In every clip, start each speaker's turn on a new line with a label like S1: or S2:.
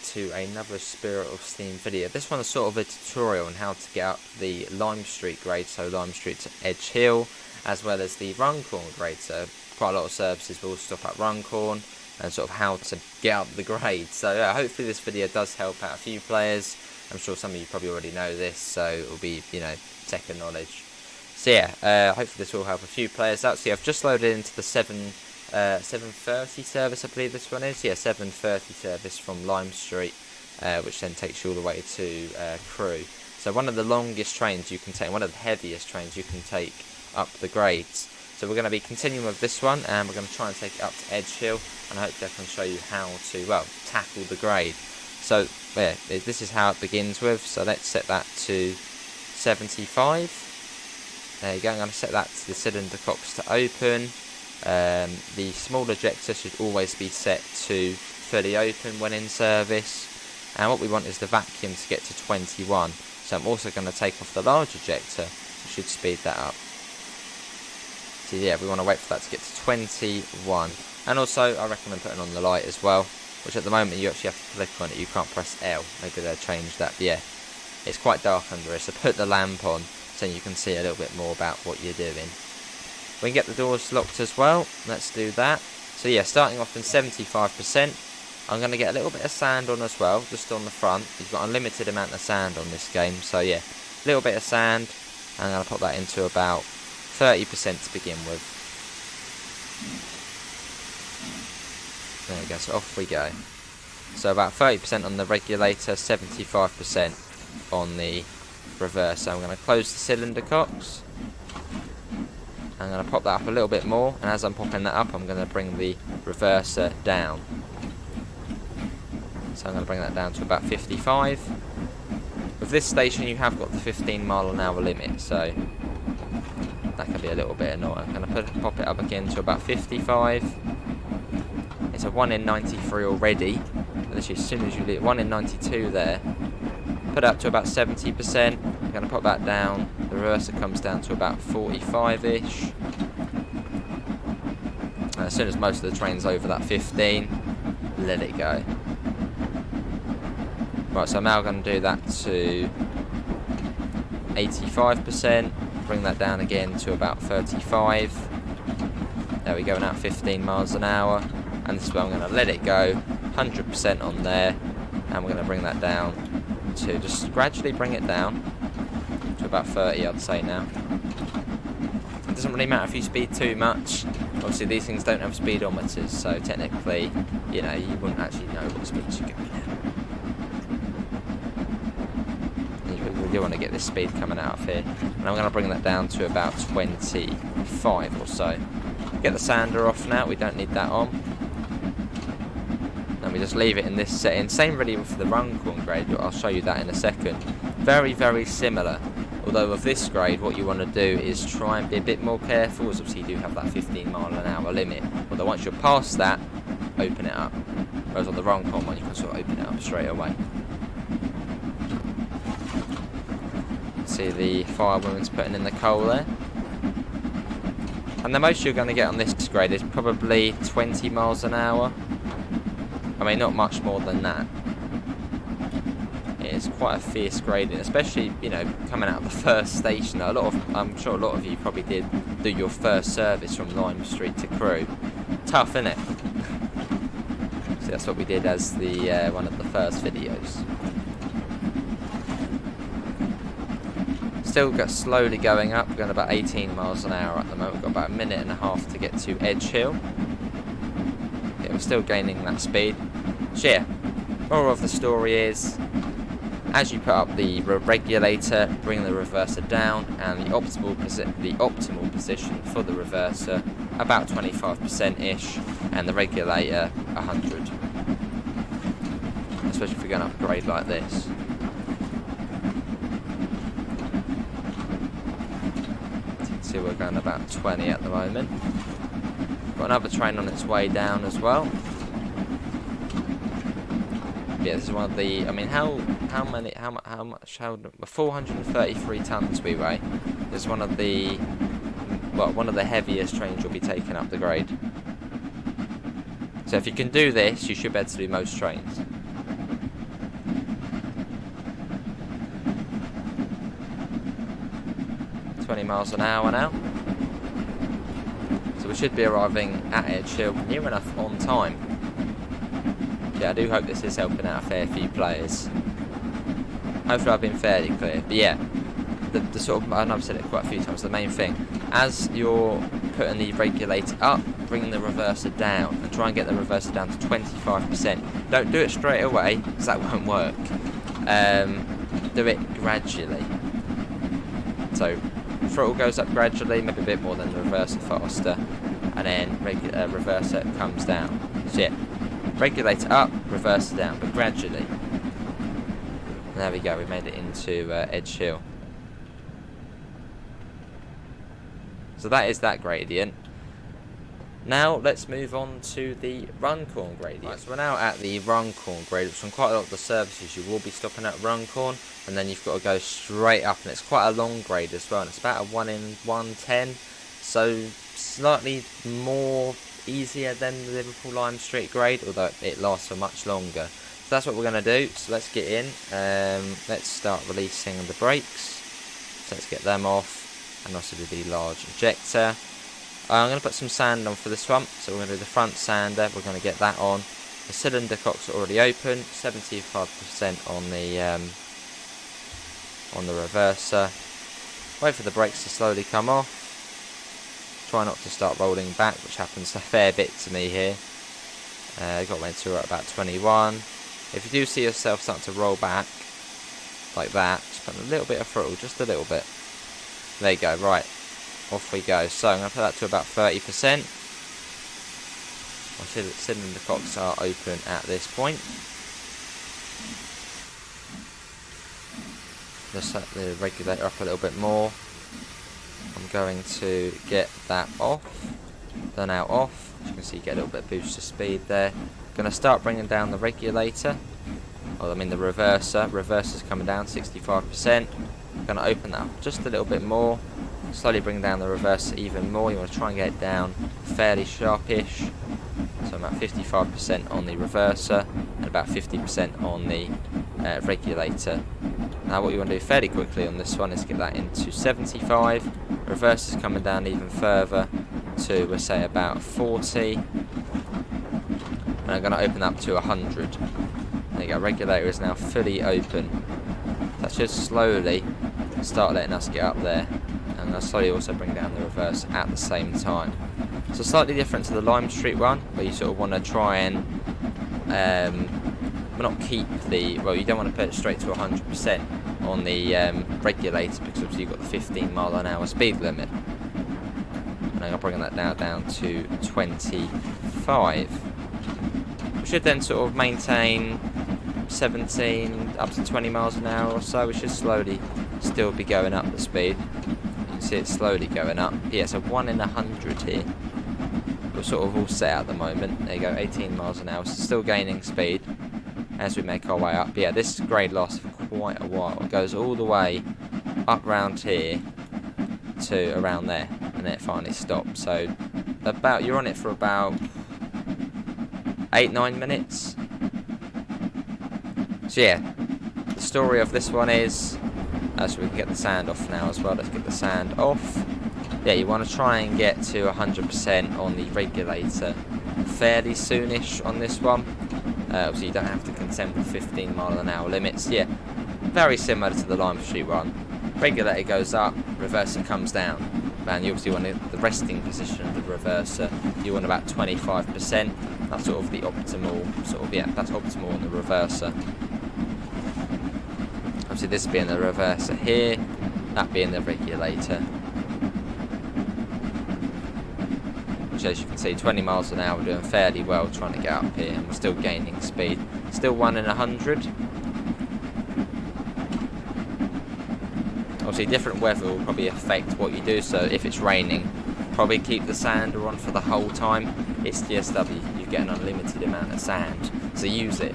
S1: to another Spirit of Steam video. This one is sort of a tutorial on how to get up the Lime Street grade, so Lime Street to Edge Hill, as well as the Runcorn grade. So quite a lot of services will stop at Runcorn, and sort of how to get up the grade. So yeah, hopefully this video does help out a few players. I'm sure some of you probably already know this, so it will be, you know, second knowledge. So yeah, hopefully this will help a few players out. So yeah, I've just loaded into the 7:30 service, I believe this one is. Yeah, 7:30 service from Lime Street, which then takes you all the way to Crewe. So one of the longest trains you can take, one of the heaviest trains you can take up the grades. So we're going to be continuing with this one, and we're going to try and take it up to Edge Hill, and I hope I can show you how to, well, tackle the grade. So yeah, this is how it begins with. So let's set that to 75. There you go. I'm going to set that to the cylinder cocks to open. The small ejector should always be set to fully open when in service, and what we want is the vacuum to get to 21. So I'm also going to take off the large ejector, which should speed that up. So yeah, we want to wait for that to get to 21. And also I recommend putting on the light as well, which at the moment you actually have to click on it, you can't press L. Maybe they'll change that, but yeah, it's quite dark under it, so put the lamp on so you can see a little bit more about what you're doing. We can get the doors locked as well. Let's do that. So yeah, starting off in 75%, I'm going to get a little bit of sand on as well, just on the front. You've got a limited amount of sand on this game, so yeah, a little bit of sand. I'm going to put that into about 30% to begin with. There we go, so off we go. So about 30% on the regulator, 75% on the reverse. So I'm going to close the cylinder cocks. I'm going to pop that up a little bit more, and as I'm popping that up, I'm going to bring the reverser down. So I'm going to bring that down to about 55. With this station, you have got the 15-mile-an-hour limit, so that can be a little bit annoying. I'm going to pop it up again to about 55. It's a 1 in 93 already. Literally, as soon as you leave, 1 in 92 there. Put it up to about 70%. I'm going to pop that down. The reverser comes down to about 45-ish. As soon as most of the train's over that 15, let it go. Right, so I'm now going to do that to 85%. Bring that down again to about 35. There we go, now 15 miles an hour. And this is where I'm going to let it go. 100% on there. And we're going to bring that down to just gradually bring it down to about 30, I'd say now. It doesn't really matter if you speed too much. Obviously these things don't have speedometers, so technically, you know, you wouldn't actually know what speeds you're going at. You do want to get this speed coming out of here. And I'm going to bring that down to about 25 or so. Get the sander off now, we don't need that on. And we just leave it in this setting. Same really with the Runcorn grade, but I'll show you that in a second. Very, very similar. Although with this grade, what you want to do is try and be a bit more careful, as obviously you do have that 15-mile-an-hour limit. Although once you're past that, open it up. Whereas on the Runcorn one, you can sort of open it up straight away. See the firewoman's putting in the coal there. And the most you're going to get on this grade is probably 20 miles an hour. I mean, not much more than that. It's quite a fierce grading, especially, you know, coming out of the first station. I'm sure a lot of you probably did do your first service from Lime Street to Crewe. Tough, innit? So that's what we did as the one of the first videos. Still got slowly going up. We're going about 18 miles an hour at the moment. We've got about a minute and a half to get to Edge Hill. Yeah, we're still gaining that speed. So yeah, moral of the story is, as you put up the regulator, bring the reverser down, and the optimal position for the reverser about 25%-ish, and the regulator 100. Especially if you're going to upgrade like this. We're going about 20 at the moment. Got another train on its way down as well. Yeah, this is one of the. I mean, how much? 433 tons we weigh. This is one of the heaviest trains you'll be taking up the grade. So if you can do this, you should be able to do most trains. 20 miles an hour now. So we should be arriving at Edge Hill near enough on time. Yeah, I do hope this is helping out a fair few players. Hopefully I've been fairly clear. But yeah, the sort of, I know I've said it quite a few times, the main thing, as you're putting the regulator up, bring the reverser down and try and get the reverser down to 25%. Don't do it straight away, because that won't work. Do it gradually. So throttle goes up gradually, maybe a bit more than the reverser faster, and then reverser comes down. So yeah, regulator up, reverser down, but gradually. And there we go, we made it into Edge Hill. So that is that gradient. Now let's move on to the Runcorn gradient. Right, so we're now at the Runcorn gradient. So on quite a lot of the services you will be stopping at Runcorn, and then you've got to go straight up, and it's quite a long grade as well, and it's about a 1 in 110, so slightly more easier than the Liverpool Lime Street grade, although it lasts for much longer. So that's what we're going to do. So let's get in. Let's start releasing the brakes. So let's get them off, and also do the large injector. I'm going to put some sand on for this one. So we're going to do the front sander. We're going to get that on. The cylinder cocks are already open. 75% on the reverser. Wait for the brakes to slowly come off. Try not to start rolling back, which happens a fair bit to me here. Got to wait until we're at about 21. If you do see yourself start to roll back like that, just put a little bit of throttle, just a little bit. There you go, right, off we go. So I'm going to put that to about 30%. My cylinder cocks are open at this point. Just set the regulator up a little bit more. I'm going to get that off. They're now off. As you can see, you get a little bit of boost of speed there. Going to start bringing down the regulator. Well, I mean the reverser. Reverser's coming down 65%. Going to open that up just a little bit more. Slowly bring down the reverser even more. You want to try and get it down fairly sharpish. So I'm at 55% on the reverser and about 50% on the regulator. Now what you want to do fairly quickly on this one is get that into 75. Reverser's coming down even further to, we'll say, about 40. And I'm going to open up to 100. There you go, regulator is now fully open. That should slowly start letting us get up there. And I'll slowly also bring down the reverse at the same time. So slightly different to the Lime Street one, where you sort of want to try and not keep the, well, you don't want to put it straight to 100% on the regulator, because obviously you've got the 15-mile-an-hour speed limit. And I'm bringing that now down to 25. We should then sort of maintain 17 up to 20 miles an hour or so. We should slowly still be going up the speed. You can see it's slowly going up. Yeah, so 1 in 100 here. We're sort of all set at the moment. There you go, 18 miles an hour. So still gaining speed as we make our way up. But yeah, this grade lasts for quite a while. It goes all the way up round here to around there, and then it finally stops. So about, you're on it for about 8-9 minutes. So yeah, the story of this one is, so we can get the sand off now as well. Let's get the sand off. Yeah, you want to try and get to 100% on the regulator fairly soonish on this one. Obviously you don't have to contend with 15-mile-an-hour limits. Yeah, very similar to the Lime Street one. Regulator goes up, reverser comes down. And you obviously want the resting position of the reverser. You want about 25%. That's sort of the optimal, that's optimal on the reverser. Obviously this being the reverser here, that being the regulator. Which, as you can see, 20 miles an hour, doing fairly well trying to get up here, and we're still gaining speed. Still 1 in 100. Obviously different weather will probably affect what you do, so if it's raining, probably keep the sander on for the whole time. It's DSW, you get an unlimited amount of sand, so use it.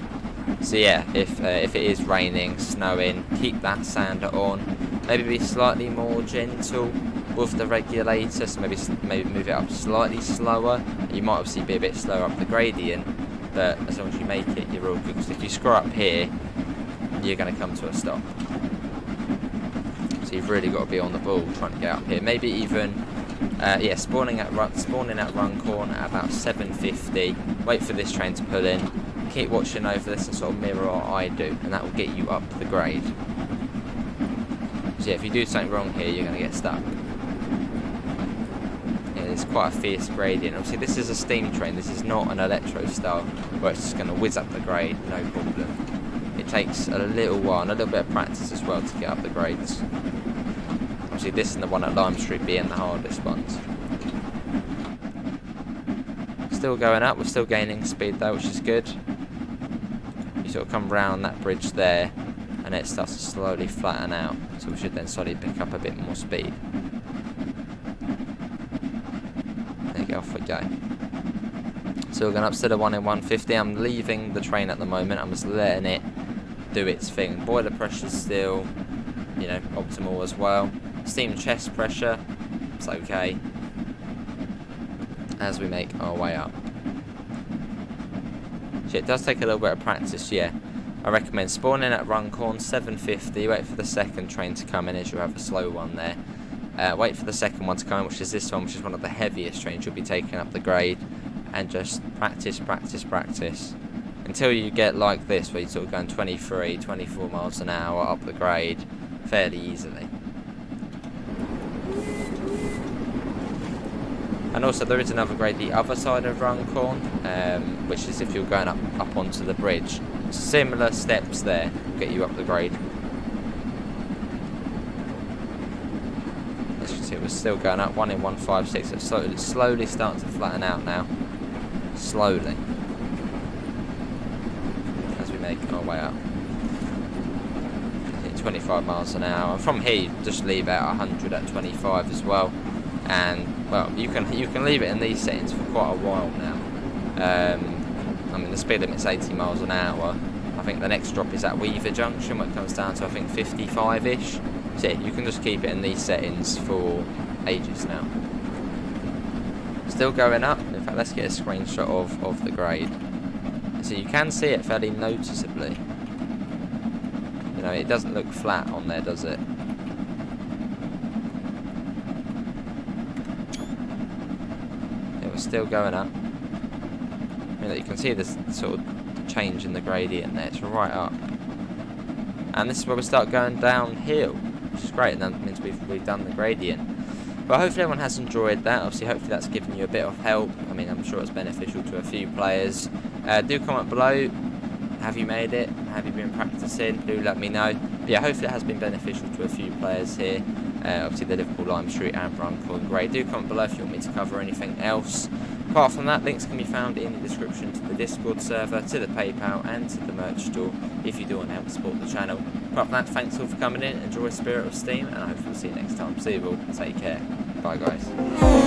S1: So yeah, if it is raining, snowing, keep that sander on. Maybe be slightly more gentle with the regulator, so maybe move it up slightly slower. You might obviously be a bit slower up the gradient, but as long as you make it, you're all good. Because if you screw up here, you're going to come to a stop. So So you've really got to be on the ball trying to get up here. Maybe even, yeah, spawning at Runcorn at about 7:50. Wait for this train to pull in. Keep watching over this and sort of mirror what I do, and that will get you up the grade. So yeah, if you do something wrong here, you're going to get stuck. Yeah, it's quite a fierce gradient. Obviously, this is a steam train. This is not an electro style where it's just going to whiz up the grade, no problem. It takes a little while and a little bit of practice as well to get up the grades. Obviously, this and the one at Lime Street being the hardest ones. Still going up. We're still gaining speed though, which is good. You sort of come round that bridge there, and it starts to slowly flatten out, so we should then slowly pick up a bit more speed. There you go, off we go. So we're going up to the 1 in 150. I'm leaving the train at the moment. I'm just letting it do its thing. Boiler pressure's still, you know, optimal as well. Steam chest pressure, it's okay. As we make our way up. So it does take a little bit of practice, yeah. I recommend spawning at Runcorn, 7:50, wait for the second train to come in, as you have a slow one there. Wait for the second one to come in, which is this one, which is one of the heaviest trains you'll be taking up the grade. And just practice, practice, practice. Until you get like this, where you're sort of going 23, 24 miles an hour up the grade fairly easily. And also there is another grade the other side of Runcorn, which is if you're going up onto the bridge. Similar steps there will get you up the grade. As you can see, we're still going up, 1 in 156. It's slowly starting to flatten out now. Slowly. As we make our way up. 25 miles an hour. And from here, you just leave out 100 at 25 as well. And well, you can leave it in these settings for quite a while now. I mean, the speed limit's 80 miles an hour. I think the next drop is at Weaver Junction, where it comes down to I think 55-ish. So yeah, you can just keep it in these settings for ages now. Still going up. In fact, let's get a screenshot of the grade. So you can see it fairly noticeably. You know, it doesn't look flat on there, does it? We're still going up. I mean, you can see this sort of change in the gradient there. It's right up, and this is where we start going downhill, which is great. And that means we've done the gradient. But hopefully everyone has enjoyed that. Obviously, hopefully that's given you a bit of help. I mean, I'm sure it's beneficial to a few players. Do comment below. Have you made it? Have you been practicing? Do let me know. But yeah, hopefully it has been beneficial to a few players here. Obviously the Liverpool Lime Street and Runcorn grade. Do comment below if you want me to cover anything else. Apart from that, links can be found in the description to the Discord server, to the PayPal and to the merch store if you do want to help support the channel. Apart from that, thanks all for coming in, enjoy Spirit of Steam, and I hope we'll see you next time. See you all, take care, bye guys.